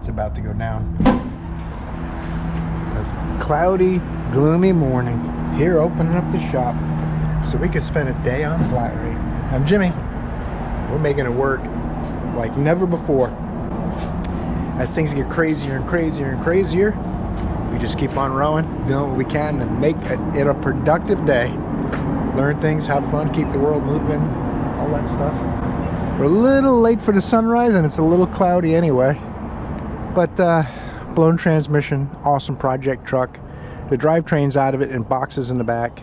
It's about to go down. A cloudy, gloomy morning. Here opening up the shop so we could spend a day on flat rate. I'm Jimmy. We're making it work like never before. As things get crazier and crazier and crazier, we just keep on rowing, doing what we can to make it a productive day. Learn things, have fun, keep the world moving, all that stuff. We're a little late for the sunrise and it's a little cloudy anyway. But blown transmission, awesome project truck. The drivetrain's out of it in boxes in the back.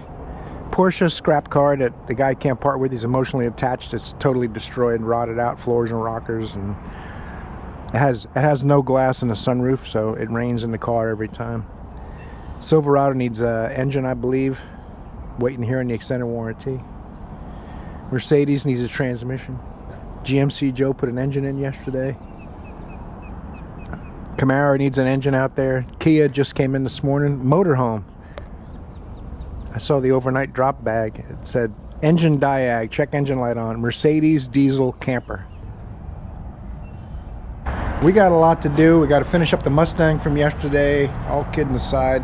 Porsche scrap car that the guy can't part with. He's emotionally attached. It's totally destroyed, rotted out, floors and rockers, and it has no glass in the sunroof, so it rains in the car every time. Silverado needs an engine, I believe. Waiting here on the extended warranty. Mercedes needs a transmission. GMC Joe put an engine in yesterday. Camaro needs an engine out there. Kia just came in this morning. Motorhome. I saw the overnight drop bag. It said engine diag, check engine light on. Mercedes diesel camper. We got a lot to do. We got to finish up the Mustang from yesterday. All kidding aside.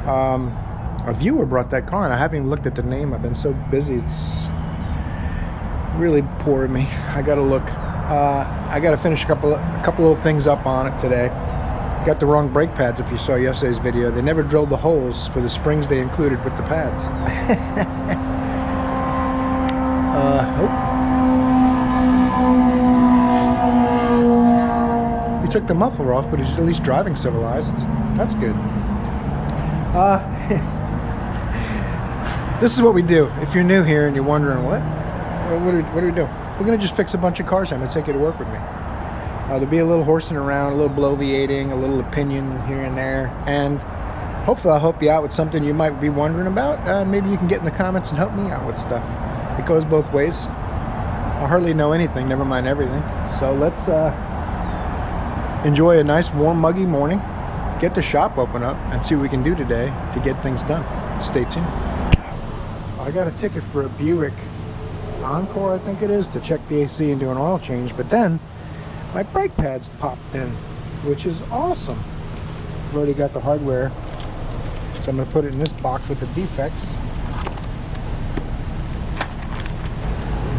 A viewer brought that car and I haven't even looked at the name. I've been so busy. It's really poor of me. I gotta look. I gotta finish a couple little things up on it today. Got the wrong brake pads. If you saw yesterday's video, they never drilled the holes for the springs they included with the pads. He took the muffler off, but he's at least driving civilized. That's good. This is what we do. If you're new here and you're wondering what do we do? We're gonna just fix a bunch of cars. I'm gonna take you to work with me. There'll be a little horsing around, a little bloviating, a little opinion here and there, and hopefully I'll help you out with something you might be wondering about. Maybe you can get in the comments and help me out with stuff. It goes both ways. I hardly know anything, never mind everything. So let's enjoy a nice warm muggy morning, get the shop open up, and see what we can do today to get things done. Stay tuned. I got a ticket for a Buick Encore, I think it is, to check the AC and do an oil change, but then my brake pads popped in, which is awesome. I've already got the hardware, so I'm going to put it in this box with the defects.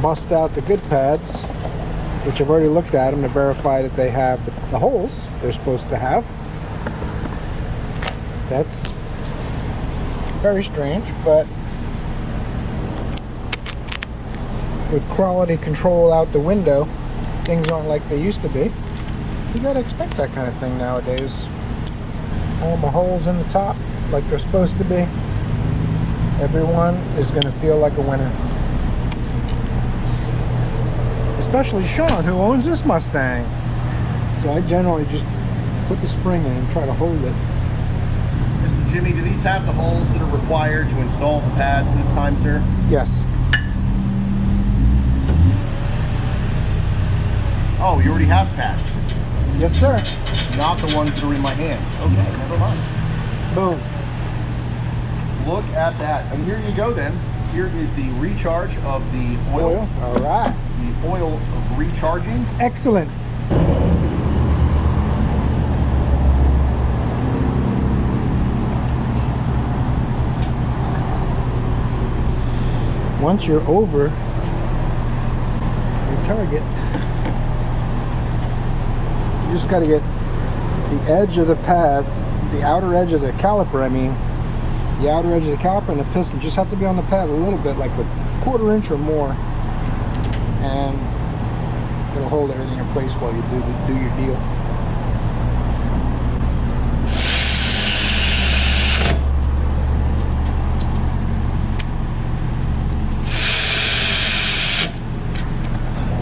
Bust out the good pads, which I've already looked at them to verify that they have the holes they're supposed to have. That's very strange, but with quality control out the window, things aren't like they used to be. You gotta expect that kind of thing nowadays. All the holes in the top like they're supposed to be. Everyone is gonna feel like a winner. Especially Sean, who owns this Mustang. So I generally just put the spring in and try to hold it. Mr. Jimmy, do these have the holes that are required to install the pads this time, sir? Yes. Oh, you already have pads? Yes, sir. Not the ones that are in my hand. Okay, never mind. Boom. Look at that. And here you go then. Here is the recharge of the oil. All right. The oil of recharging. Excellent. Once you're over your target, you just got to get the edge of the pads, the outer edge of the caliper, the outer edge of the caliper and the piston just have to be on the pad a little bit, like a 1/4 inch or more, and it'll hold everything in place while you do your deal.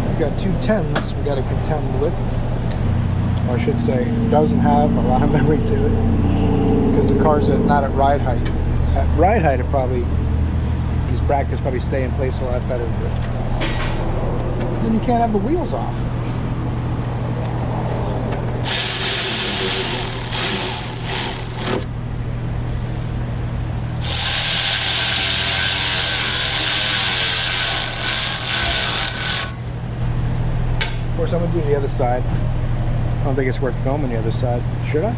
We've got two 10s we got to contend with. Or I should say, doesn't have a lot of memory to it because the car's not at ride height. At ride height, it probably, these brackets probably stay in place a lot better. But then you can't have the wheels off. Of course, I'm going to do the other side. I don't think it's worth filming the other side. Should I?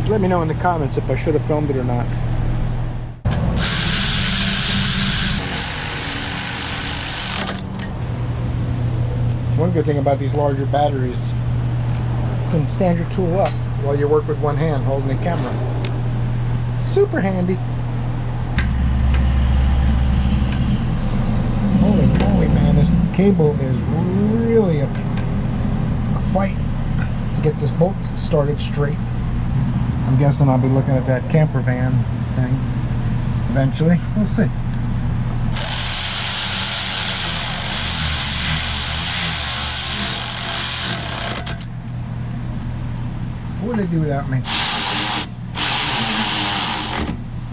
Let me know in the comments if I should have filmed it or not. One good thing about these larger batteries, you can stand your tool up while you work with one hand holding the camera. Super handy. Holy moly, man, this cable is really a fight to get this bolt started straight. I'm guessing I'll be looking at that camper van thing eventually. We'll see. What would they do without me?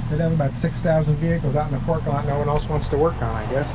They'd have about 6,000 vehicles out in the parking lot no one else wants to work on, I guess.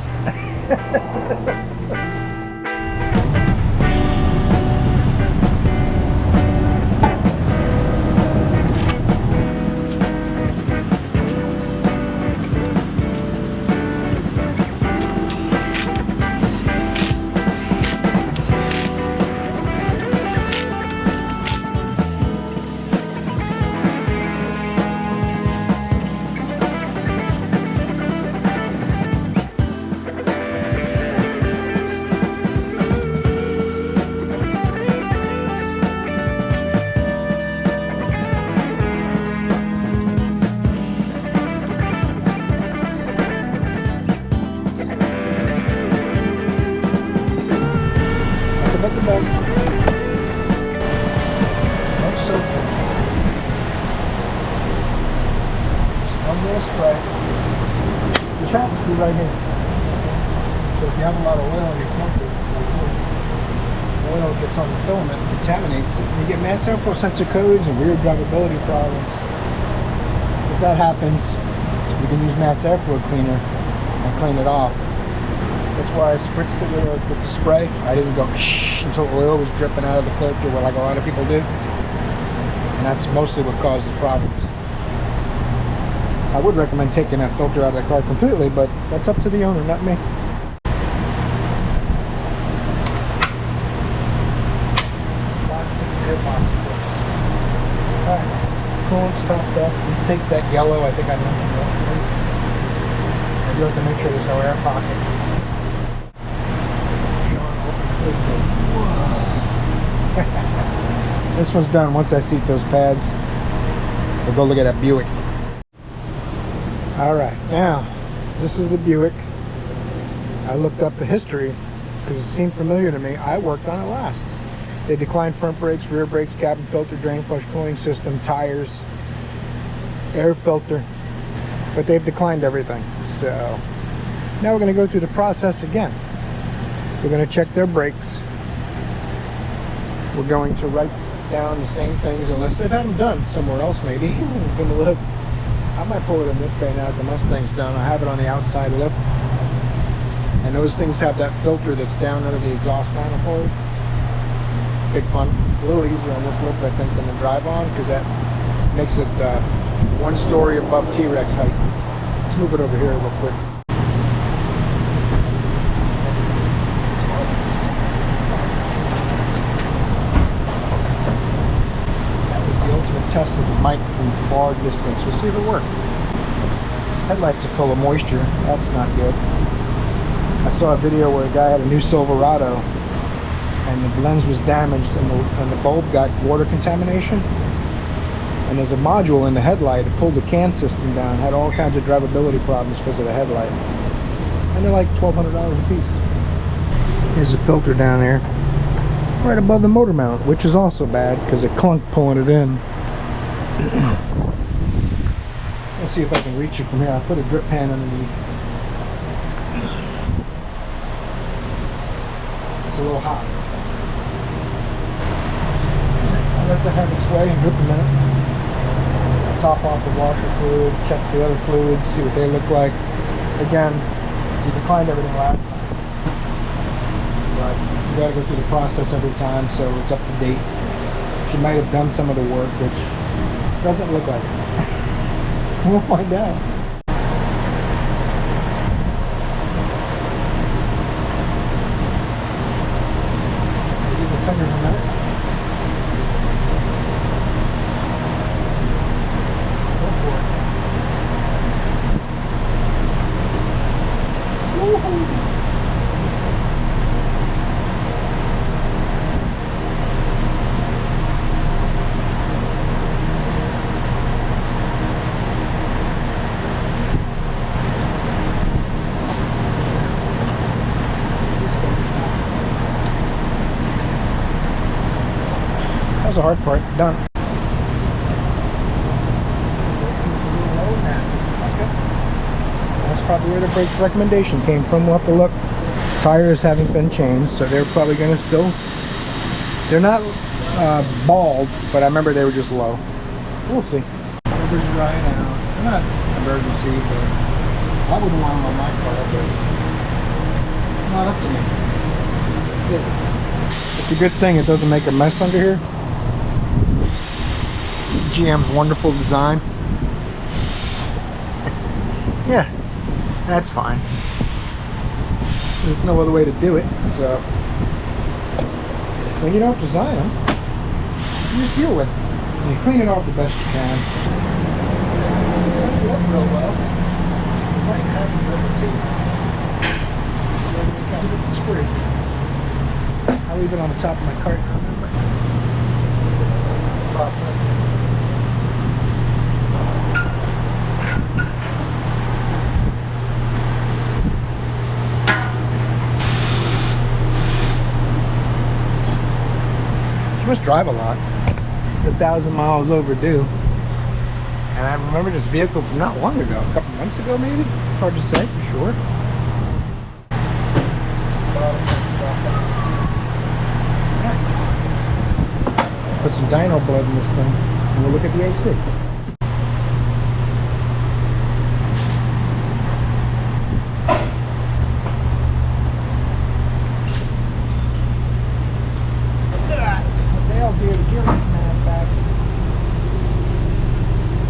But the best. No soap. Just one little spray, which happens to be right here. So if you have a lot of oil in your filter, oil gets on the filament, contaminates it, and you get mass airflow sensor codes and weird drivability problems. If that happens, you can use mass airflow cleaner and clean it off. That's why I spritzed it with the spray. I didn't go until oil was dripping out of the filter, like a lot of people do. And that's mostly what causes problems. I would recommend taking that filter out of the car completely, but that's up to the owner, not me. Plastic airbox clips. Alright, coolant's topped up. This takes that yellow, I think I mentioned that. I do have to make sure there's no air pocket. This one's done. Once I seat those pads, we'll go look at that Buick. Alright, now this is the Buick. I looked up the history because it seemed familiar to me. I worked on it last. They declined front brakes, rear brakes, cabin filter, drain flush cooling system, tires, air filter, but they've declined everything. So now we're going to go through the process again. We're going to check their brakes. We're going to write down the same things, unless they've had them done somewhere else maybe. We're going to look. I might pull it in this bay now that the Mustang's done. I have it on the outside lift. And those things have that filter that's down under the exhaust manifold. Big fun. A little easier on this lift, I think, than the drive on, because that makes it 1 story above T-Rex height. Let's move it over here real quick. Test of the mic from far distance. We'll see if it works. Headlights are full of moisture. That's not good. I saw a video where a guy had a new Silverado and the lens was damaged and the bulb got water contamination. And there's a module in the headlight. It pulled the CAN system down. Had all kinds of drivability problems because of the headlight. And they're like $1,200 a piece. Here's a filter down there, right above the motor mount, which is also bad because it clunked pulling it in. Let's see if I can reach it from here. I'll put a drip pan underneath. It's a little hot. I'll let that have its way and drip a minute. Top off the washer fluid, check the other fluids, see what they look like. Again, you declined everything last time. But you gotta go through the process every time, so it's up to date. She might have done some of the work, which doesn't look like it. We'll find out. Give the fingers a minute. That was the hard part. Done. That's probably where the brake recommendation came from. We'll have to look. Tires haven't been changed, so they're probably going to still... They're not bald, but I remember they were just low. We'll see. Numbers drying out. They're not emergency, but I wouldn't want them on my car, but not up to me. Is it? It's a good thing it doesn't make a mess under here. GM's wonderful design. Yeah, that's fine. There's no other way to do it, so when you don't design them, you just deal with it. And you clean it off the best you can. It worked real well. You might have it over too. It's free. I'll leave it on the top of my cart. It's a process. She must drive a lot. 1,000 miles overdue. And I remember this vehicle from not long ago, a couple months ago maybe. It's hard to say for sure. Put some dyno blood in this thing, and we'll look at the AC.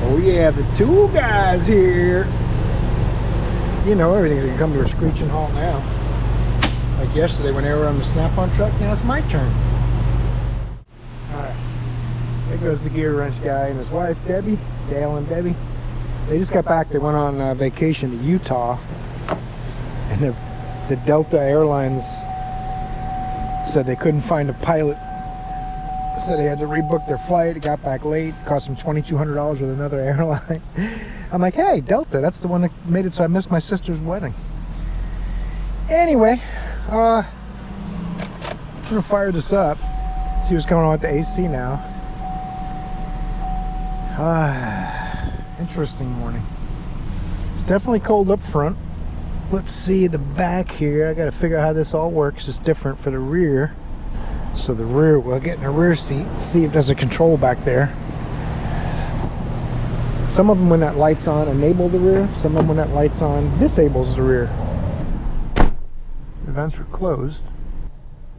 Oh yeah, the tool guys here. You know, everything's gonna come to a screeching halt now. Like yesterday when they were on the snap-on truck, now it's my turn. Alright. There goes the gear wrench guy and his wife, Debbie. Dale and Debbie. They just got back. They went on vacation to Utah. And the Delta Airlines said they couldn't find a pilot. So they had to rebook their flight. It got back late. It cost them $2,200 with another airline. I'm like, hey, Delta, that's the one that made it so I missed my sister's wedding. Anyway, I'm gonna fire this up. See what's going on with the AC now. Interesting morning. It's definitely cold up front. Let's see the back here. I gotta figure out how this all works. It's different for the rear. So the rear, we'll get in the rear seat, see if there's a control back there. Some of them, when that light's on, enable the rear. Some of them, when that light's on, disables the rear. The vents are closed.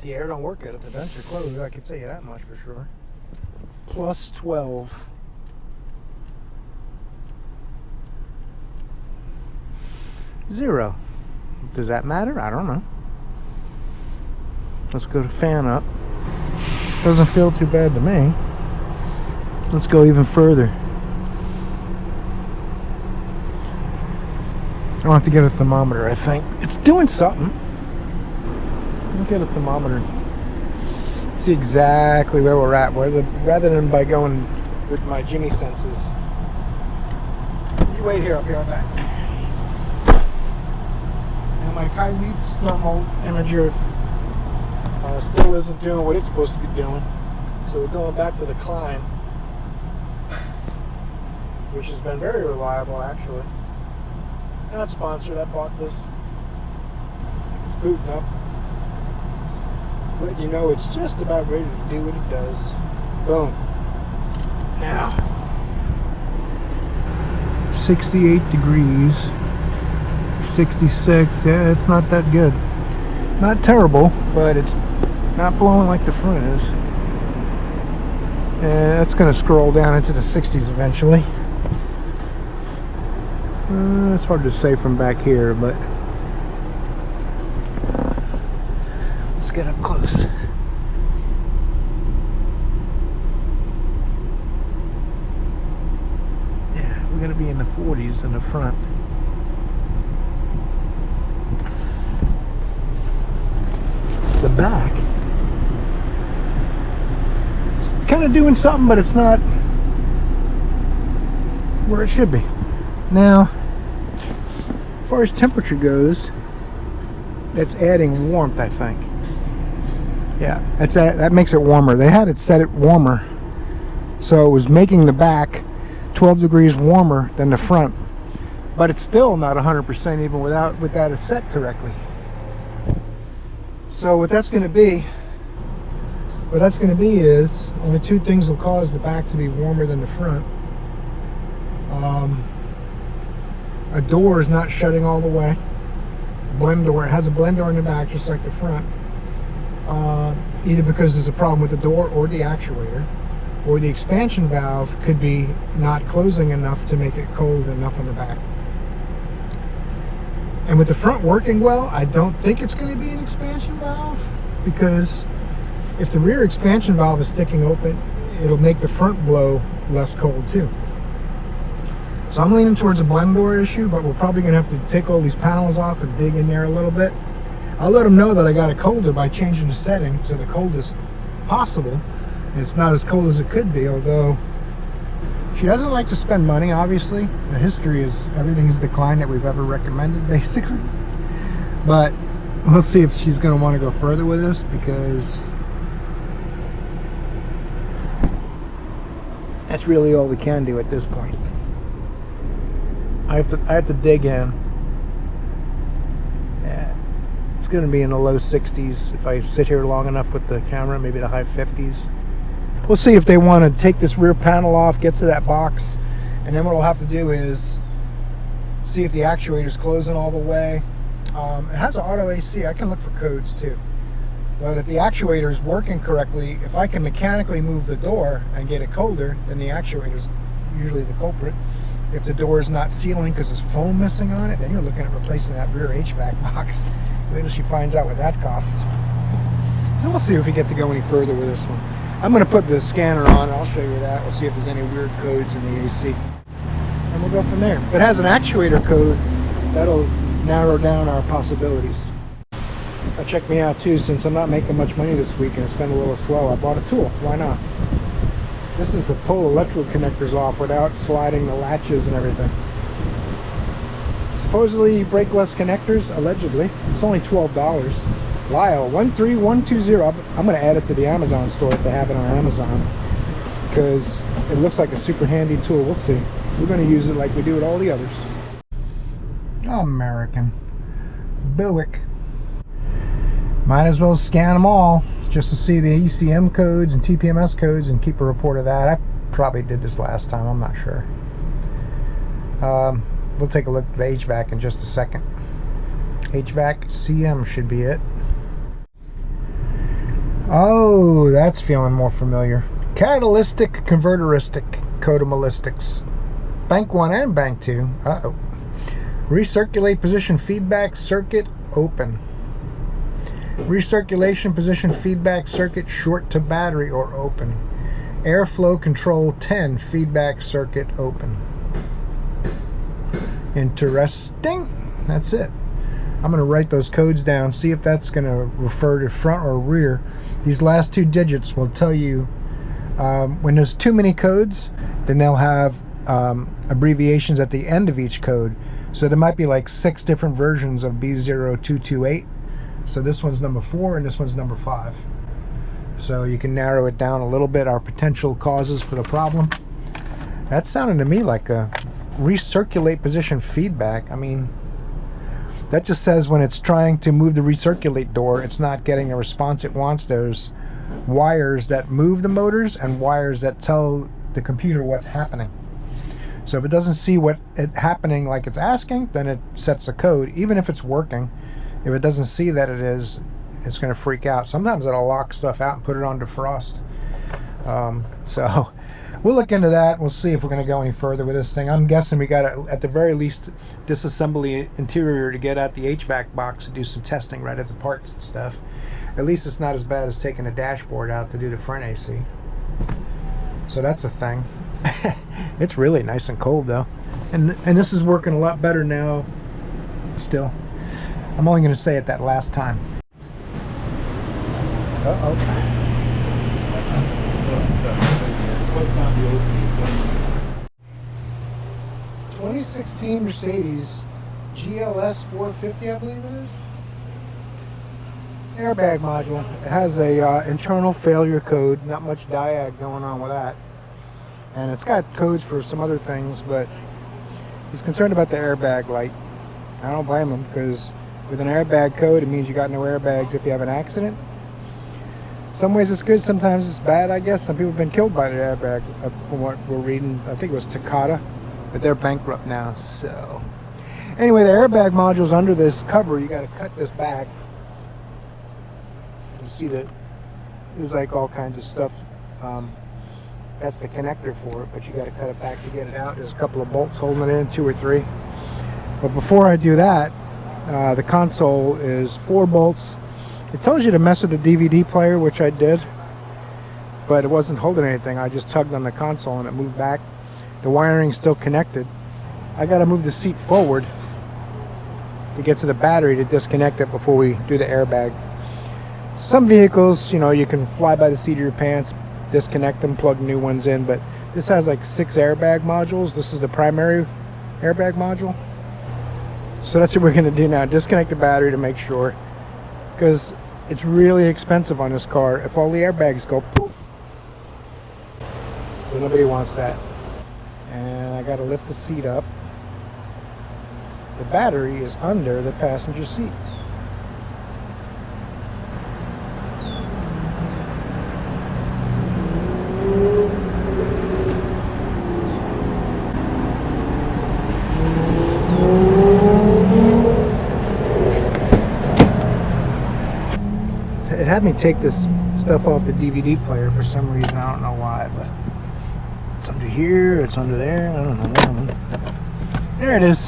The air don't work if the vents are closed, I can tell you that much for sure. Plus 12. Zero. Does that matter? I don't know. Let's go to fan up. Doesn't feel too bad to me. Let's go even further. I'll have to get a thermometer, I think. It's doing something. I'll get a thermometer. See exactly where we're at, rather than by going with my Jimmy senses. You wait here, I'll be right back. And my Kylie's thermal imager still isn't doing what it's supposed to be doing. So we're going back to the Klein, which has been very reliable actually. Not sponsored, I bought this. It's booting up. Let you know it's just about ready to do what it does. Boom. Now, 68 degrees, 66, yeah, it's not that good. Not terrible, but it's not blowing like the front is. And that's going to scroll down into the 60s eventually. It's hard to say from back here, but let's get up close. Yeah, we're going to be in the 40s in the front. The back, it's kind of doing something, but it's not where it should be. Now, as far as temperature goes, that's adding warmth, I think. Yeah, that makes it warmer. They had it set it warmer, so it was making the back 12 degrees warmer than the front, but it's still not 100% even with that set correctly. So what that's going to be is only two things will cause the back to be warmer than the front. A door is not shutting all the way. Blend door, it has a blend door in the back just like the front. Either because there's a problem with the door or the actuator, or the expansion valve could be not closing enough to make it cold enough on the back. And with the front working well, I don't think it's going to be an expansion valve, because if the rear expansion valve is sticking open, it'll make the front blow less cold too. So I'm leaning towards a blend door issue, but we're probably going to have to take all these panels off and dig in there a little bit. I'll let them know that I got it colder by changing the setting to the coldest possible. And it's not as cold as it could be, although she doesn't like to spend money, obviously. The history is everything's declined that we've ever recommended, basically. But we'll see if she's going to want to go further with this, because that's really all we can do at this point. I have to dig in. Yeah, it's going to be in the low 60s if I sit here long enough with the camera, maybe the high 50s. We'll see if they want to take this rear panel off, get to that box, and then what we'll have to do is see if the actuator's closing all the way. It has an auto AC. I can look for codes too. But if the actuator is working correctly, if I can mechanically move the door and get it colder, then the actuator's usually the culprit. If the door is not sealing because there's foam missing on it, then you're looking at replacing that rear HVAC box. Wait till she finds out what that costs. So we'll see if we get to go any further with this one. I'm going to put the scanner on. I'll show you that. We'll see if there's any weird codes in the AC. And we'll go from there. If it has an actuator code, that'll narrow down our possibilities. Check me out too, since I'm not making much money this week and it's been a little slow. I bought a tool. Why not? This is to pull electrical connectors off without sliding the latches and everything. Supposedly you break less connectors, allegedly. It's only $12. Lyle 13120. I'm going to add it to the Amazon store if they have it on Amazon, because it looks like a super handy tool. We'll see. We're going to use it like we do with all the others. American Buick. Might as well scan them all just to see the ECM codes and TPMS codes and keep a report of that. I probably did this last time, I'm not sure. We'll take a look at the HVAC in just a second. HVAC CM should be it. Oh, that's feeling more familiar. Catalytic converteristic codomalistics. Bank 1 and Bank 2. Uh-oh. Recirculate position feedback circuit open. Recirculation position feedback circuit short to battery or open. Airflow control 10 feedback circuit open. Interesting. That's it. I'm going to write those codes down, see if that's going to refer to front or rear. These last two digits will tell you when there's too many codes, then they'll have abbreviations at the end of each code. So there might be like 6 different versions of B0228. So this one's number 4 and this one's number 5. So you can narrow it down a little bit, our potential causes for the problem. That sounded to me like a recirculate position feedback. I mean, that just says when it's trying to move the recirculate door, it's not getting the response it wants. There's wires that move the motors and wires that tell the computer what's happening. So if it doesn't see what it's happening like it's asking, then it sets a code, even if it's working. If it doesn't see that it is, it's going to freak out. Sometimes it'll lock stuff out and put it on defrost. So we'll look into that. We'll see if we're going to go any further with this thing. I'm guessing we got to, at the very least, disassemble interior to get at the HVAC box to do some testing right at the parts and stuff. At least it's not as bad as taking the dashboard out to do the front AC. So that's a thing. It's really nice and cold though, and this is working a lot better now. Still, I'm only going to say it that last time. Uh-oh. 2016 Mercedes GLS 450, I believe it is. Airbag module. It has a internal failure code, not much diag going on with that. And it's got codes for some other things, but he's concerned about the airbag light. I don't blame him, because with an airbag code, it means you got no airbags if you have an accident. Some ways it's good, sometimes it's bad, I guess. Some people have been killed by their airbag, from what we're reading. I think it was Takata, but they're bankrupt now, so. Anyway, the airbag module's under this cover. You gotta cut this back. You see that there's like all kinds of stuff. That's the connector for it, but you gotta cut it back to get it out. There's a couple of bolts holding it in, 2 or 3. But before I do that, the console is 4 bolts. It tells you to mess with the DVD player, which I did, but it wasn't holding anything. I just tugged on the console and it moved back. The wiring's still connected. I gotta move the seat forward to get to the battery to disconnect it before we do the airbag. Some vehicles, you know, you can fly by the seat of your pants, disconnect them, plug new ones in, but this has like 6 airbag modules. This is the primary airbag module. So that's what we're gonna do now. Disconnect the battery to make sure, because it's really expensive on this car if all the airbags go poof. So nobody wants that. And I gotta lift the seat up. The battery is under the passenger seat. It had me take this stuff off the DVD player for some reason. I don't know why, but it's under here, it's under there, I don't know. There it is.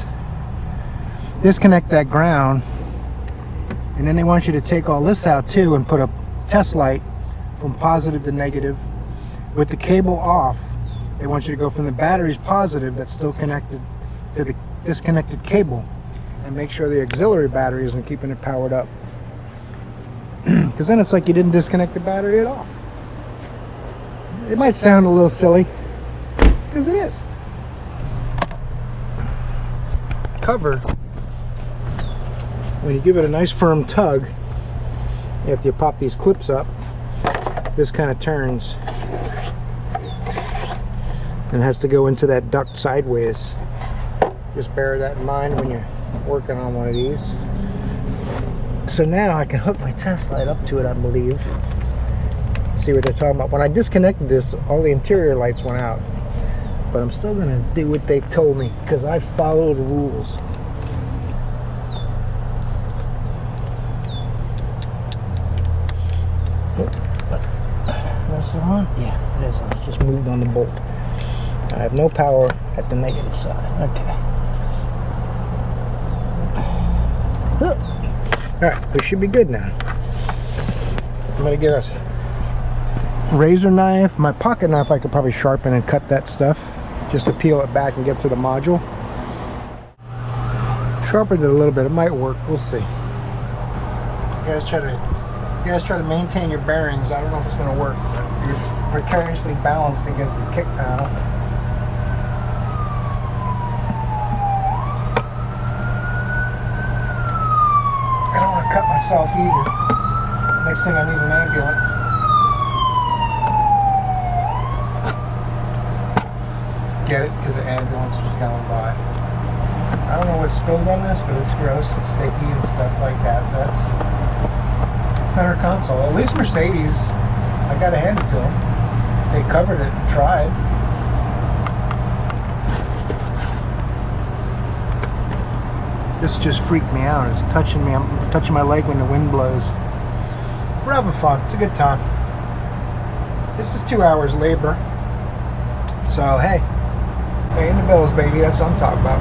Disconnect that ground, and then they want you to take all this out too and put a test light from positive to negative with the cable off. They want you to go from the battery's positive that's still connected to the disconnected cable and make sure the auxiliary battery isn't keeping it powered up. Because then it's like you didn't disconnect the battery at all. It might sound a little silly, because it is. Cover, when you give it a nice firm tug, after you pop these clips up, this kind of turns and has to go into that duct sideways. Just bear that in mind when you're working on one of these. So now I can hook my test light up to it, I believe. See what they're talking about. When I disconnected this, all the interior lights went out. But I'm still gonna do what they told me, because I follow the rules. That's the one? Yeah, it is. I just moved on the bolt. I have no power at the negative side. Okay. Alright, we should be good now. I'm gonna get a razor knife. My pocket knife I could probably sharpen and cut that stuff, just to peel it back and get to the module. Sharpened it a little bit, it might work, we'll see. You guys try to maintain your bearings. I don't know if it's gonna work, but you're precariously balanced against the kick panel. I don't want to cut myself either. Next thing I need an ambulance. Get it? Because the ambulance was going by. I don't know what spilled on this, but it's gross. It's sticky and stuff like that. That's center console. At least Mercedes, I gotta hand it to them. They covered it and tried. This just freaked me out. It's touching me. I'm touching my leg when the wind blows. We're having fun. It's a good time. This is 2 hours labor. So hey, paying the bills, baby. That's what I'm talking about.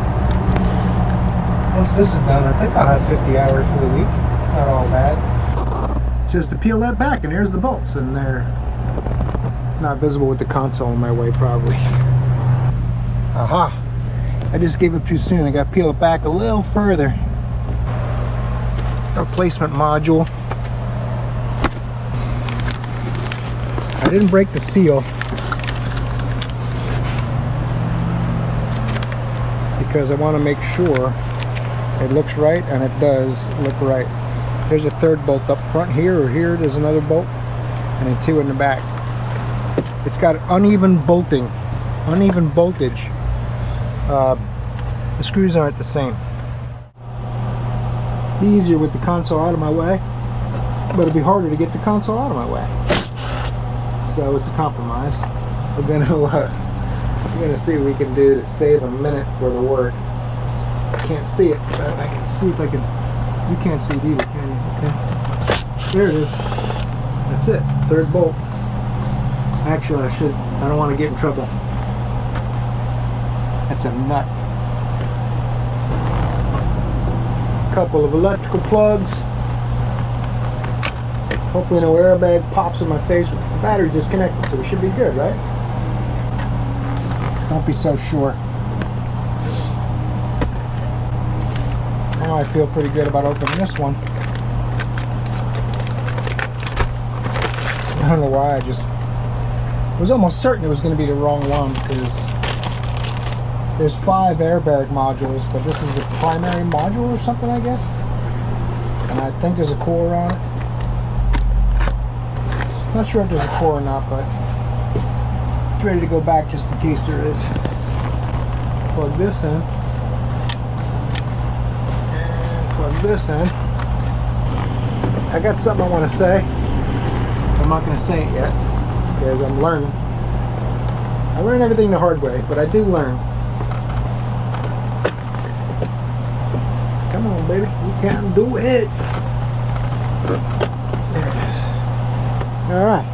Once this is done, I think I'll have 50 hours for the week. Not all bad. It's just to peel that back, and there's the bolts, and they're not visible with the console in my way, probably. Aha! I just gave up too soon. I got to peel it back a little further. Replacement module. I didn't break the seal because I want to make sure it looks right, and it does look right. There's a third bolt up front here, or here there's another bolt, and then 2 in the back. It's got uneven bolting, uneven voltage. The screws aren't the same. Be easier with the console out of my way, but it'll be harder to get the console out of my way. So it's a compromise. We're gonna see what we can do to save a minute worth of work. I can't see it, but I can see if I can. You can't see it either, can you? Okay. There it is. That's it. Third bolt. Actually, I don't want to get in trouble. That's a nut. Couple of electrical plugs. Hopefully no airbag pops in my face. The battery's disconnected, so we should be good, right? Don't be so sure. Now I feel pretty good about opening this one. I don't know why, I was almost certain it was going to be the wrong one, because there's 5 airbag modules, but this is the primary module or something, I guess. And I think there's a core on it. Not sure if there's a core or not, but it's ready to go back just in case there is. Plug this in. And plug this in. I got something I want to say. I'm not going to say it yet, because I'm learning. I learn everything the hard way, but I do learn. Come on, baby, you can do it. There it is. All right.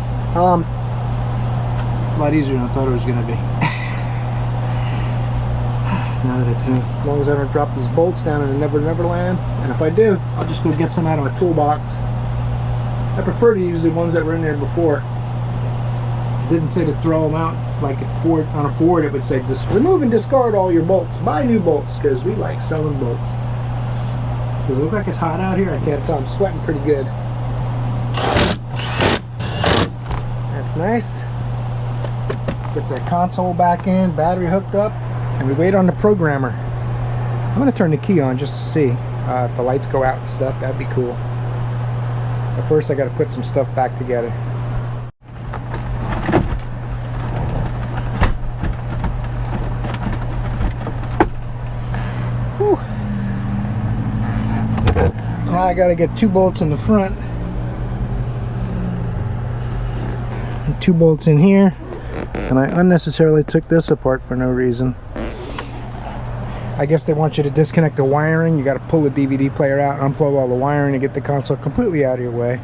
A lot easier than I thought it was going to be. Now that it's in, as long as I don't drop these bolts down in the Never Land, and if I do, I'll just go get some out of my toolbox. I prefer to use the ones that were in there before. It didn't say to throw them out like on a Ford. It would say just remove and discard all your bolts. Buy new bolts, because we like selling bolts. Does it look like it's hot out here? I can't tell. I'm sweating pretty good. That's nice. Get the console back in, battery hooked up, and we wait on the programmer. I'm going to turn the key on just to see if the lights go out and stuff. That'd be cool. But first I got to put some stuff back together. Whew. Now I got to get 2 bolts in the front. And 2 bolts in here. And I unnecessarily took this apart for no reason. I guess they want you to disconnect the wiring. You got to pull the DVD player out, unplug all the wiring to get the console completely out of your way.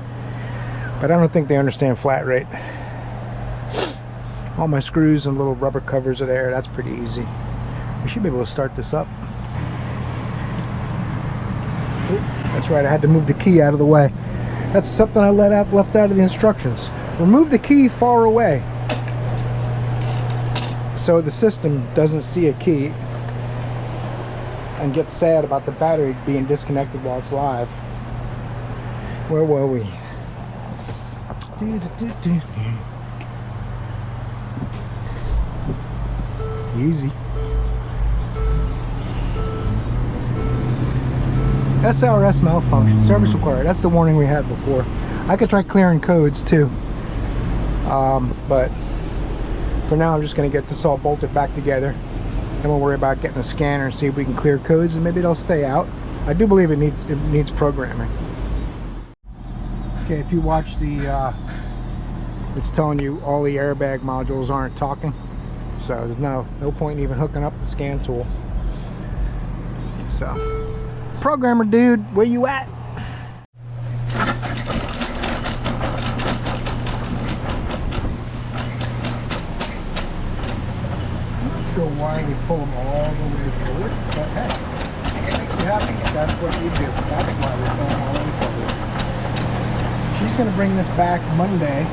But I don't think they understand flat rate. All my screws and little rubber covers are there. That's pretty easy. We should be able to start this up. Ooh, that's right, I had to move the key out of the way. That's something I left out of the instructions. Remove the key far away, so the system doesn't see a key and get sad about the battery being disconnected while it's live. Where were we? Easy. SRS malfunction, service required. That's the warning we had before. I could try clearing codes too, but for now I'm just going to get this all bolted back together. Then we'll worry about getting a scanner and see if we can clear codes, and maybe they'll stay out. I do believe it needs programming. Okay, if you watch the, it's telling you all the airbag modules aren't talking, so there's no point in even hooking up the scan tool. So, programmer dude, where you at? Sure why we pull them all the way forward, but hey, make you happy. That's what you do. That's why we're going all the way forward. She's going to bring this back Monday.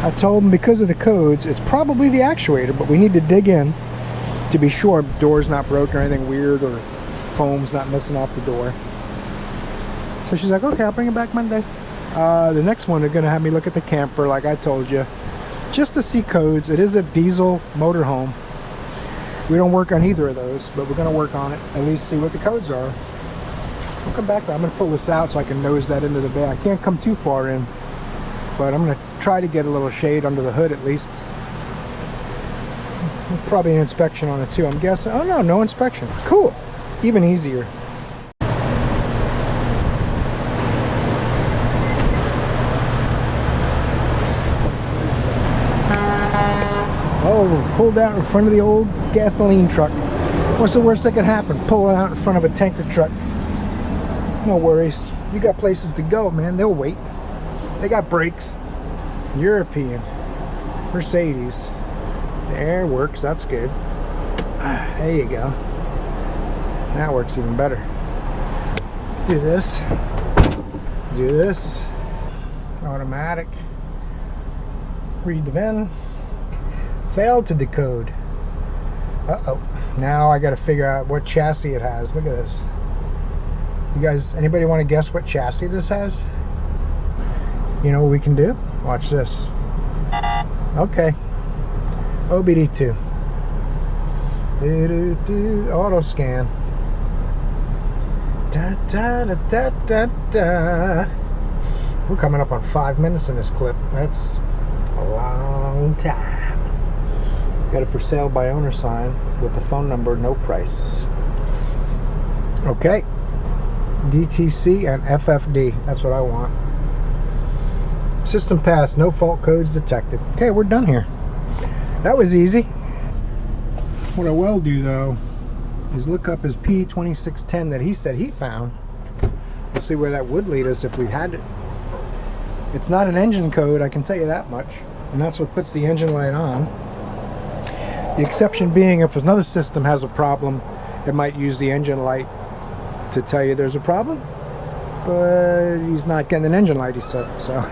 I told them because of the codes, it's probably the actuator, but we need to dig in to be sure the door's not broken or anything weird, or foam's not missing off the door. So she's like, okay, I'll bring it back Monday. The next one, they're going to have me look at the camper like I told you, just to see codes. It is a diesel motorhome. We don't work on either of those, but we're going to work on it, at least see what the codes are. We'll come back. I'm going to pull this out so I can nose that into the bay. I can't come too far in, but I'm going to try to get a little shade under the hood at least. Probably an inspection on it too, I'm guessing. Oh no, no inspection. Cool. Even easier. Oh, pulled out in front of the old gasoline truck. What's the worst that could happen? Pull it out in front of a tanker truck. No worries. You got places to go, man. They'll wait. They got brakes. European. Mercedes. The air works. That's good. There you go. That works even better. Let's do this. Do this. Automatic. Read the VIN. Failed to decode. Uh-oh. Now I got to figure out what chassis it has. Look at this. You guys, anybody want to guess what chassis this has? You know what we can do? Watch this. Okay. OBD2. Auto scan. Da, da, da, da, da, da. We're coming up on 5 minutes in this clip. That's a long time. Got a for sale by owner sign with the phone number, no price. Okay. DTC and FFD. That's what I want. System passed. No fault codes detected. Okay, we're done here. That was easy. What I will do though is look up his P2610 that he said he found. We'll see where that would lead us if we had it. It's not an engine code, I can tell you that much. And that's what puts the engine light on. The exception being if another system has a problem, it might use the engine light to tell you there's a problem. But he's not getting an engine light, he said. So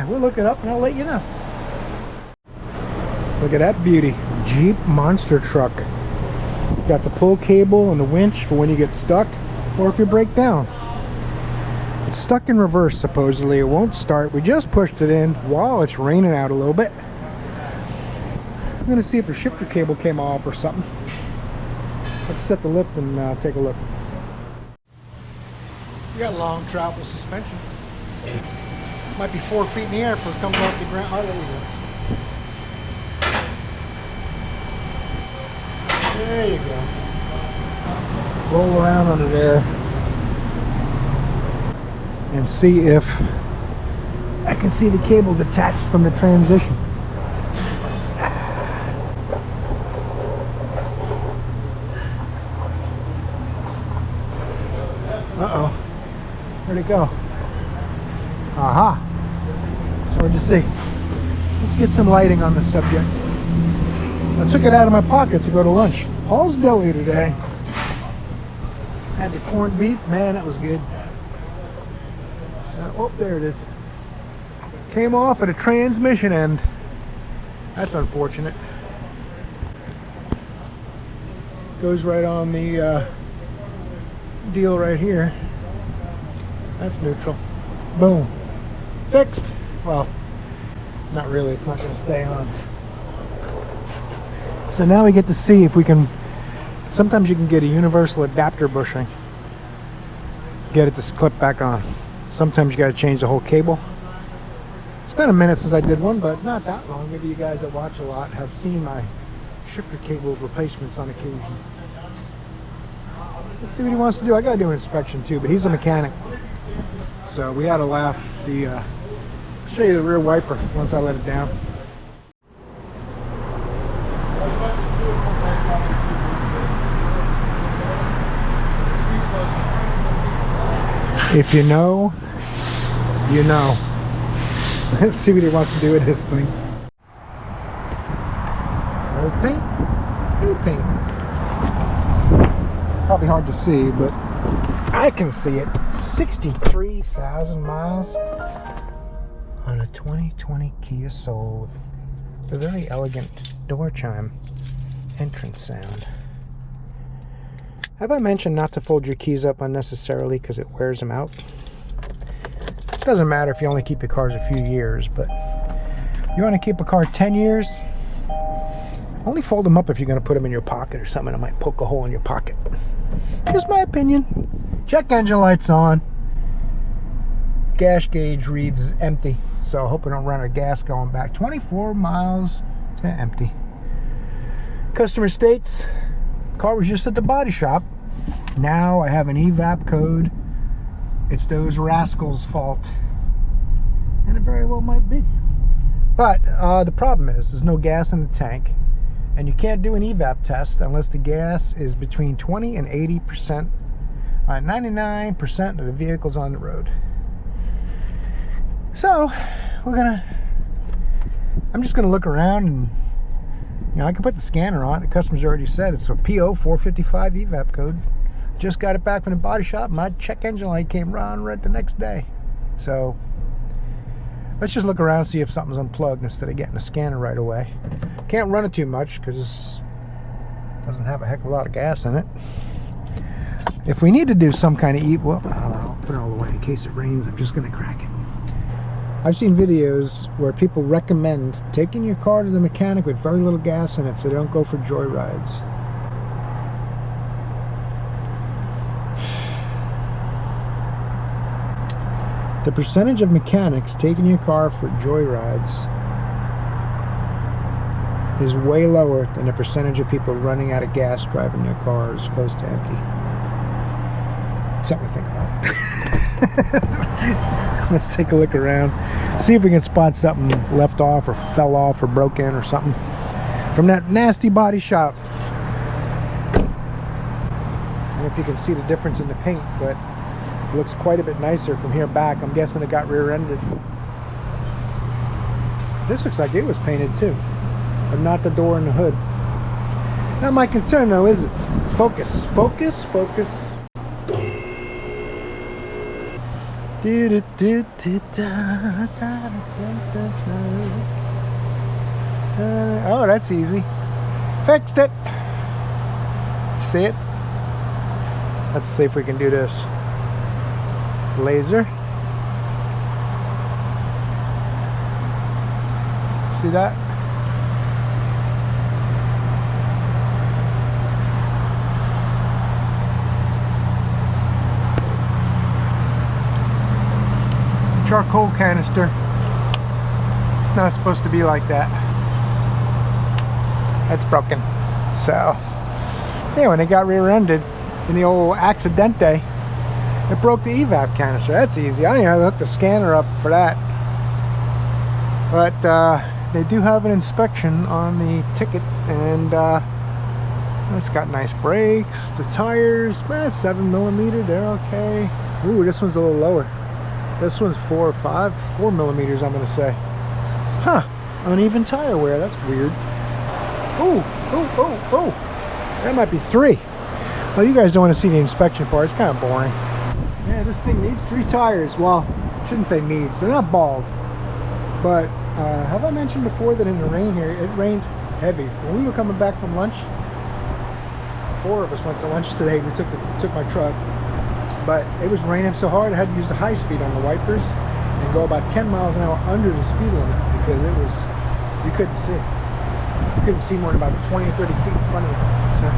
we'll look it up and I'll let you know. Look at that beauty. Jeep monster truck. Got the pull cable and the winch for when you get stuck or if you break down. It's stuck in reverse supposedly. It won't start. We just pushed it in while it's raining out a little bit. I'm going to see if the shifter cable came off or something. Let's set the lift and take a look. You got long travel suspension. Might be 4 feet in the air if it comes off the ground. Oh, there we go. There you go. Roll around under there and see if I can see the cable detached from the transition. Uh-oh. Where'd it go? Aha. It's hard to see. Let's get some lighting on the subject. I took it out of my pocket to go to lunch. Paul's Deli today. Had the corned beef. Man, that was good. Oh, there it is. Came off at a transmission end. That's unfortunate. Goes right on the deal right here. That's neutral. Boom. Fixed. Well, not really. It's not going to stay on. So now we get to see if we can. Sometimes you can get a universal adapter bushing. Get it to clip back on. Sometimes you got to change the whole cable. It's been a minute since I did one, but not that long. Maybe you guys that watch a lot have seen my shifter cable replacements on occasion. Let's see what he wants to do. I gotta do an inspection too, but he's a mechanic. So we had a laugh. I'll show you the rear wiper once I let it down. If you know, you know. Let's see what he wants to do with this thing. Old paint, new paint. Probably hard to see, but I can see it. 63,000 miles on a 2020 Kia Soul with a very elegant door chime entrance sound. Have I mentioned not to fold your keys up unnecessarily because it wears them out? It doesn't matter if you only keep your cars a few years, but you want to keep a car 10 years? Only fold them up if you're going to put them in your pocket or something. It might poke a hole in your pocket. Just my opinion. Check engine lights on. Gas gauge reads empty, so I hope I don't run out of gas going back. 24 miles to empty. Customer states, car was just at the body shop. Now I have an evap code. It's those rascals' fault. And it very well might be. But the problem is there's no gas in the tank. And you can't do an evap test unless the gas is between 20 and 80% on 99% of the vehicles on the road. So I'm just gonna look around, and I can put the scanner on. The customer's already said it's a P0455 evap code. Just got it back from the body shop. My check engine light came on right the next day. So let's just look around and see if something's unplugged instead of getting a scanner right away. Can't run it too much because this doesn't have a heck of a lot of gas in it. If we need to do some kind of I'll put it all away in case it rains. I'm just going to crack it. I've seen videos where people recommend taking your car to the mechanic with very little gas in it so they don't go for joyrides. The percentage of mechanics taking your car for joyrides is way lower than the percentage of people running out of gas driving their cars close to empty. Something to think about. Let's take a look around. See if we can spot something left off or fell off or broke in or something from that nasty body shop. I don't know if you can see the difference in the paint, but it looks quite a bit nicer from here back. I'm guessing it got rear-ended. This looks like it was painted too, but not the door and the hood. Not my concern though, is it? Focus, focus, focus. Oh, that's easy. Fixed it. See it? Let's see if we can do this. Laser. See that? Charcoal canister. It's not supposed to be like that. That's broken. So, yeah, when it got rear-ended in the old accidente, it broke the evap canister. That's easy. I don't even have to hook the scanner up for that. But they do have an inspection on the ticket, and it's got nice brakes. The tires, man, 7mm, they're okay. Ooh, this one's a little lower. This one's 4 millimeters, I'm gonna say. Huh, uneven tire wear, that's weird. Ooh, that might be 3. Well, you guys don't want to see the inspection part, it's kind of boring. Yeah, this thing needs 3 tires. Well, shouldn't say needs, they're not bald. But have I mentioned before that in the rain here, it rains heavy. When we were coming back from lunch, 4 of us went to lunch today. We took my truck. But it was raining so hard I had to use the high speed on the wipers and go about 10 miles an hour under the speed limit because you couldn't see. You couldn't see more than about 20 or 30 feet in front of you. So,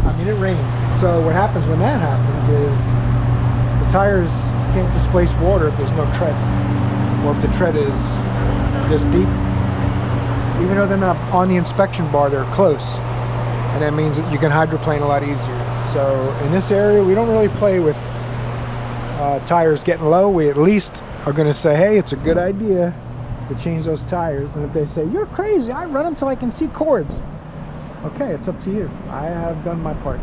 I mean, it rains. So what happens when that happens is the tires can't displace water if there's no tread, or if the tread is this deep. Even though they're not on the inspection bar, they're close. And that means that you can hydroplane a lot easier. So in this area, we don't really play with tires getting low. We at least are going to say, hey, it's a good idea to change those tires. And if they say, you're crazy, I run them till I can see cords. Okay, it's up to you. I have done my part.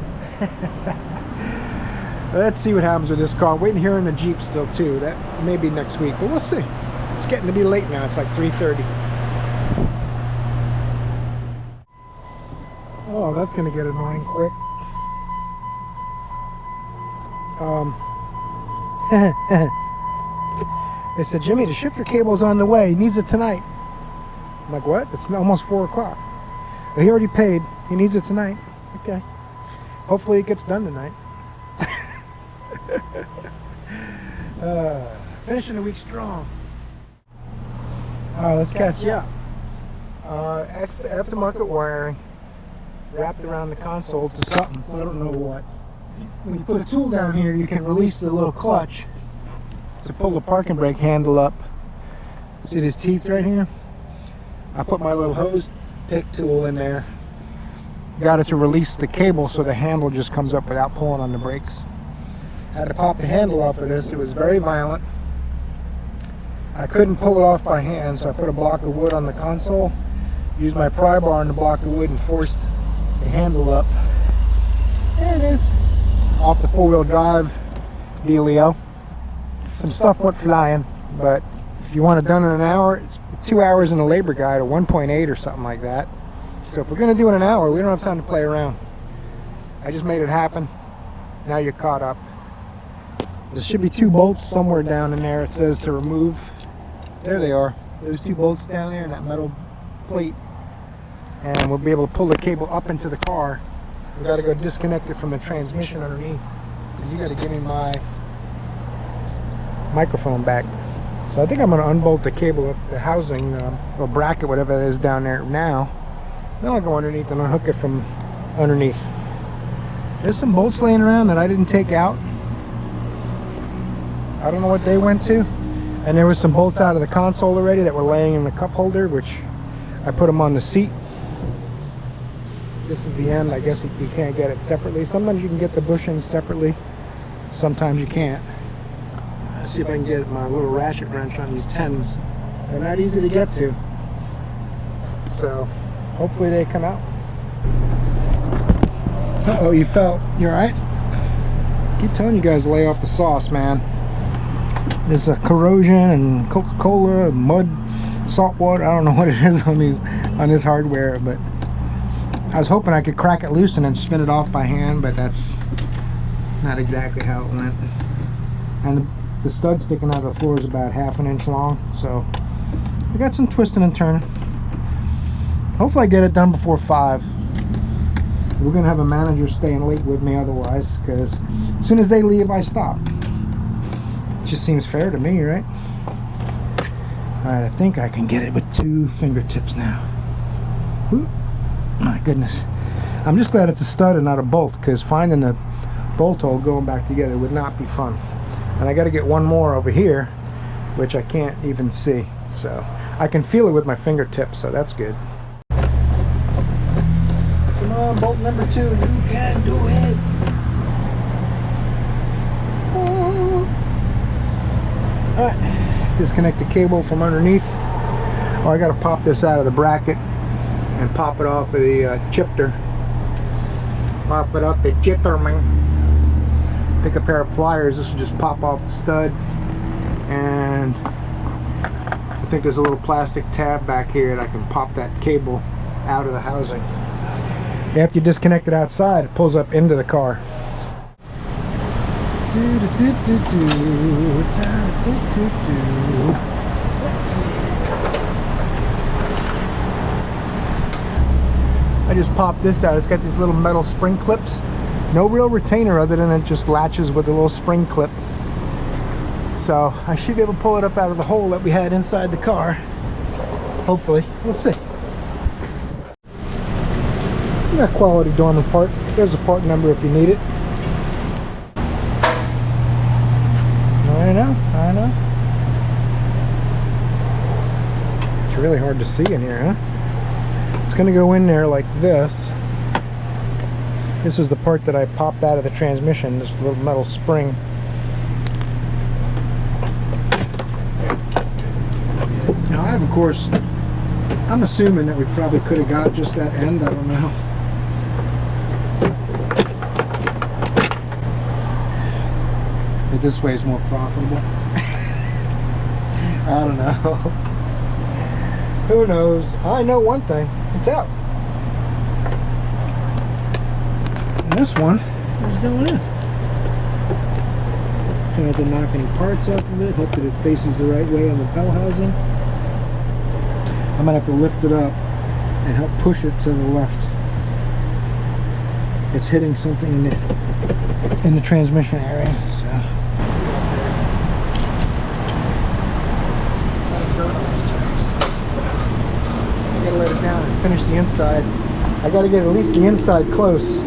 Let's see what happens with this car. I'm waiting here in the Jeep still too. That may be next week, but we'll see. It's getting to be late now. It's like 3:30. Oh, that's going to get annoying quick. They said, Jimmy, the shifter cable's on the way. He needs it tonight. I'm like, what? It's almost 4 o'clock. He already paid. He needs it tonight. Okay. Hopefully it gets done tonight. Finishing the week strong. Let's catch you up. Aftermarket wiring wrapped around the console to something. I don't know what. when you put a tool down here, you can release the little clutch to pull the parking brake handle up. See these teeth right here? I put my little hose pick tool in there. Got it to release the cable so the handle just comes up without pulling on the brakes. Had to pop the handle off of this. It was very violent. I couldn't pull it off by hand, so I put a block of wood on the console, used my pry bar on the block of wood and forced the handle up. There it is. Off the four-wheel drive dealio. Some stuff went flying, but if you want it done in an hour, it's 2 hours in a labor guide, or 1.8 or something like that. So if we're going to do it in an hour, we don't have time to play around. I just made it happen. Now you're caught up. There should be 2 bolts somewhere down in there. It says to remove. There they are. Those 2 bolts down there in that metal plate. And we'll be able to pull the cable up into the car. We got to go disconnect it from the transmission underneath. And you got to give me my microphone back. So I think I'm going to unbolt the cable of the housing, or bracket, whatever it is down there now. Then I'll go underneath and unhook it from underneath. There's some bolts laying around that I didn't take out. I don't know what they went to. And there was some bolts out of the console already that were laying in the cup holder, which I put them on the seat. This is the end. I guess you can't get it separately. Sometimes you can get the bushings separately. Sometimes you can't. Let's see if I can get my little ratchet wrench on these 10s. They're not easy to get to. So hopefully they come out. Uh-oh, you fell. You alright? Keep telling you guys to lay off the sauce, man. There's a corrosion and Coca-Cola, mud, salt water. I don't know what it is on this hardware, but I was hoping I could crack it loose and then spin it off by hand, but that's not exactly how it went. And the stud sticking out of the floor is about 1/2 inch long, so I got some twisting and turning. Hopefully I get it done before 5. We're gonna have a manager staying late with me otherwise, because as soon as they leave I stop. It just seems fair to me, right? Alright, I think I can get it with 2 fingertips now. Ooh, my goodness. I'm just glad it's a stud and not a bolt, because finding the bolt hole going back together would not be fun. And I got to get one more over here, which I can't even see. So I can feel it with my fingertips, so that's good. Come on, bolt number 2, you can do it. Alright, disconnect the cable from underneath. Oh, I got to pop this out of the bracket and pop it off of the shifter. Pop it up the shifter, man. Take a pair of pliers. This will just pop off the stud, and I think there's a little plastic tab back here and I can pop that cable out of the housing. After you disconnect it outside, it pulls up into the car. Let's see. I just popped this out. It's got these little metal spring clips. No real retainer other than it just latches with a little spring clip. So I should be able to pull it up out of the hole that we had inside the car. Hopefully. We'll see. Got quality dormant part. There's a part number if you need it. I know. It's really hard to see in here, huh? It's going to go in there like this. This is the part that I popped out of the transmission, this little metal spring. Now I have, of course, I'm assuming that we probably could have got just that end, I don't know. But this way is more profitable. I don't know. Who knows? I know one thing, it's out. And this one is going in. Trying not to knock any parts off of it. Hope that it faces the right way on the bell housing. I'm gonna have to lift it up and help push it to the left. It's hitting something in the transmission area. So I gotta let it down and finish the inside. I gotta get at least the inside close.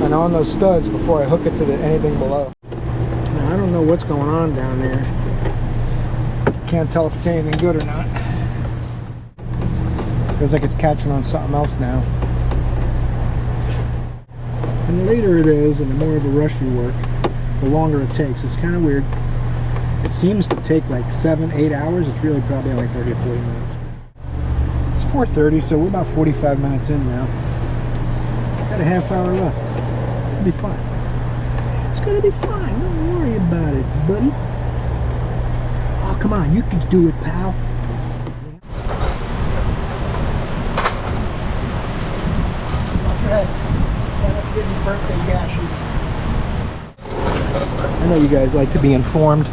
and on those studs before I hook it to anything below. Now, I don't know what's going on down there. Can't tell if it's anything good or not. Feels like it's catching on something else now. And the later it is and the more of a rush you work, the longer it takes. It's kind of weird. It seems to take like 7-8 hours. It's really probably like 30 or 40 minutes. It's 4:30, so we're about 45 minutes in now. Got a half hour left. It'll be fine. It's gonna be fine. Don't worry about it, buddy. Oh, come on, you can do it, pal. Watch your head. Try not to get any birthday gashes. I know you guys like to be informed.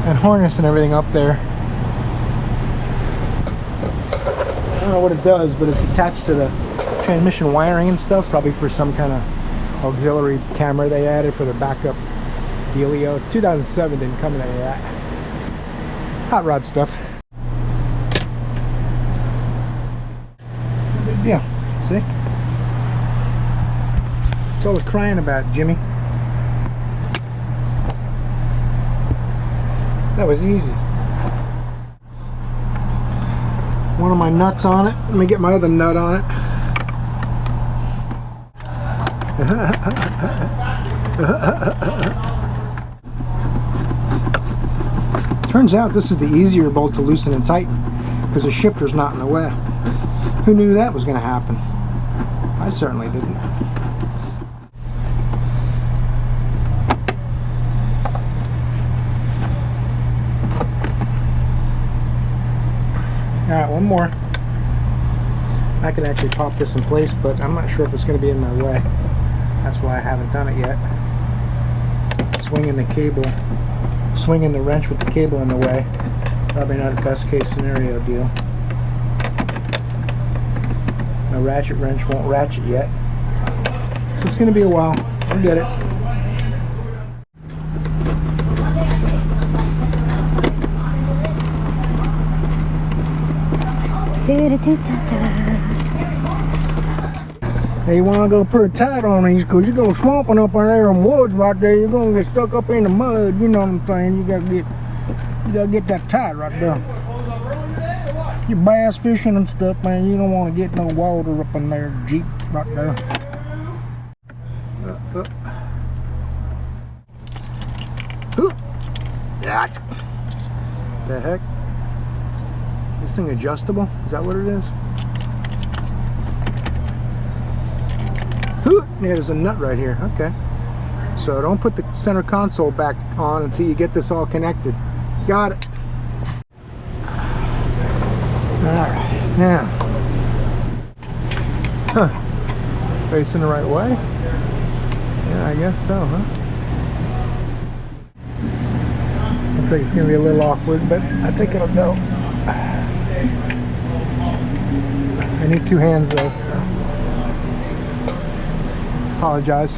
And harness and everything up there. I don't know what it does, but it's attached to the transmission wiring and stuff, probably for some kind of auxiliary camera they added for the backup dealio. 2007 didn't come in any of that. Hot rod stuff. No big deal. See? That's all the crying about, Jimmy. That was easy. One of my nuts on it. Let me get my other nut on it. Turns out this is the easier bolt to loosen and tighten because the shifter's not in the way. Who knew that was going to happen? I certainly didn't. Alright, one more. I could actually pop this in place, but I'm not sure if it's going to be in my way. That's why I haven't done it yet. Swinging the cable, swinging the wrench with the cable in the way, probably not a best case scenario deal. My ratchet wrench won't ratchet yet, so it's going to be a while. I'll get it. Hey, you want to go pretty tight on these because you go swamping up in there in woods right there, you're going to get stuck up in the mud, you know what I'm saying? You gotta get that tight right there. You're bass fishing and stuff, man, you don't want to get no water up in there, Jeep, right there. The heck? This thing adjustable? Is that what it is? Yeah, there's a nut right here. Okay. So don't put the center console back on until you get this all connected. Got it. Alright, now. Huh. Facing the right way? Yeah, I guess so, huh? Looks like it's going to be a little awkward, but I think it'll go. I need two hands though, so apologize.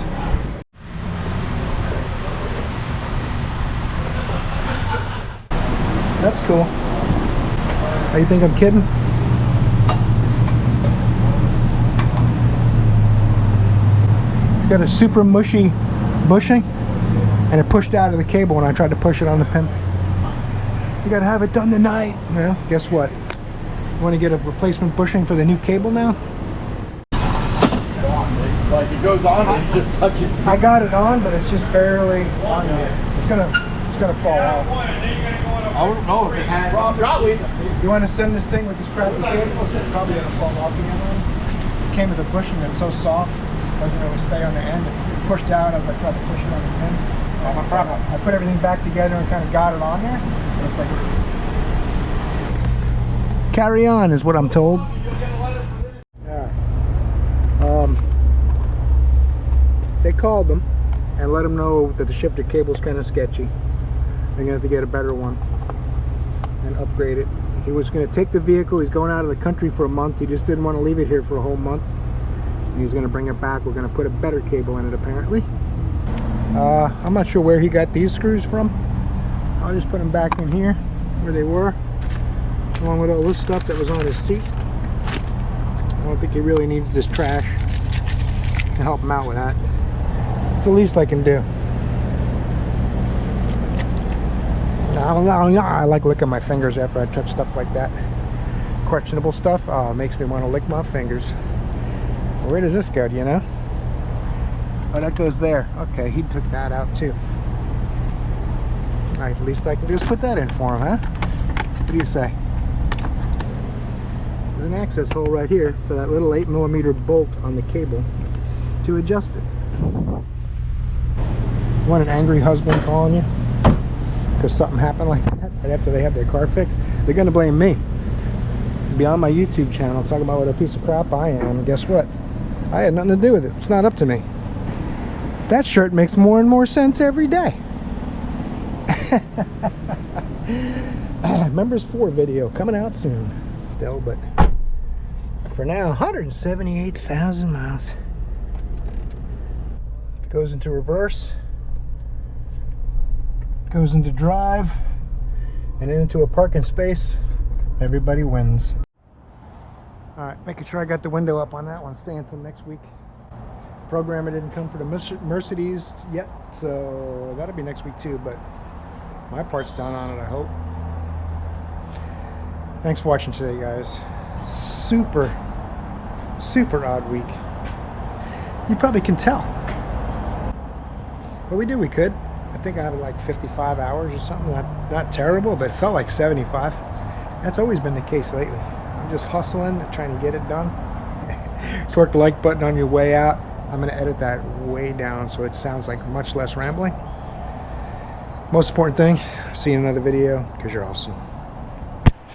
That's cool. Oh, you think I'm kidding? It's got a super mushy bushing and it pushed out of the cable when I tried to push it on the pin. You gotta have it done tonight. Well, guess what? You want to get a replacement bushing for the new cable now? Like it goes on and you just touch it. I got it on, but it's just barely on there. It's gonna fall out. I don't know if it had. Probably. You want to send this thing with this crappy cable? It's probably gonna fall off again. It came with a bushing that's so soft, it doesn't really stay on the end. It pushed out as I tried to push it on the pin. I put everything back together and kind of got it on there. And it's like carry on is what I'm told. They called them and let them know that the shifter cable's kind of sketchy. They're gonna have to get a better one and upgrade it. He was gonna take the vehicle. He's going out of the country for a month. He just didn't want to leave it here for a whole month. He's gonna bring it back. We're gonna put a better cable in it apparently. I'm not sure where he got these screws from. I'll just put them back in here where they were, along with all this stuff that was on his seat. I don't think he really needs this trash to help him out with that. It's the least I can do. I like licking my fingers after I touch stuff like that. Questionable stuff. Oh, it makes me want to lick my fingers. Where does this go, do you know? Oh, that goes there. Okay, he took that out too. Alright, the least I can do is put that in for him, huh? What do you say? There's an access hole right here for that little 8mm bolt on the cable to adjust it. You want an angry husband calling you because something happened like that right after they had their car fixed? They're going to blame me. Be on my YouTube channel talking about what a piece of crap I am, and guess what? I had nothing to do with it. It's not up to me. That shirt makes more and more sense every day. Members 4 video coming out soon still, but for now, 178,000 miles. Goes into reverse, goes into drive, and into a parking space. Everybody wins. Alright, making sure I got the window up on that one. Stay until next week. Programmer didn't come for the Mercedes yet, so that'll be next week too, but my part's done on it, I hope. Thanks for watching today, guys. Super odd week. You probably can tell. But we did what we could. I think I have like 55 hours or something. Not terrible, but it felt like 75. That's always been the case lately. I'm just hustling, trying to get it done. Torque the like button on your way out. I'm going to edit that way down so it sounds like much less rambling. Most important thing, see you in another video because you're awesome.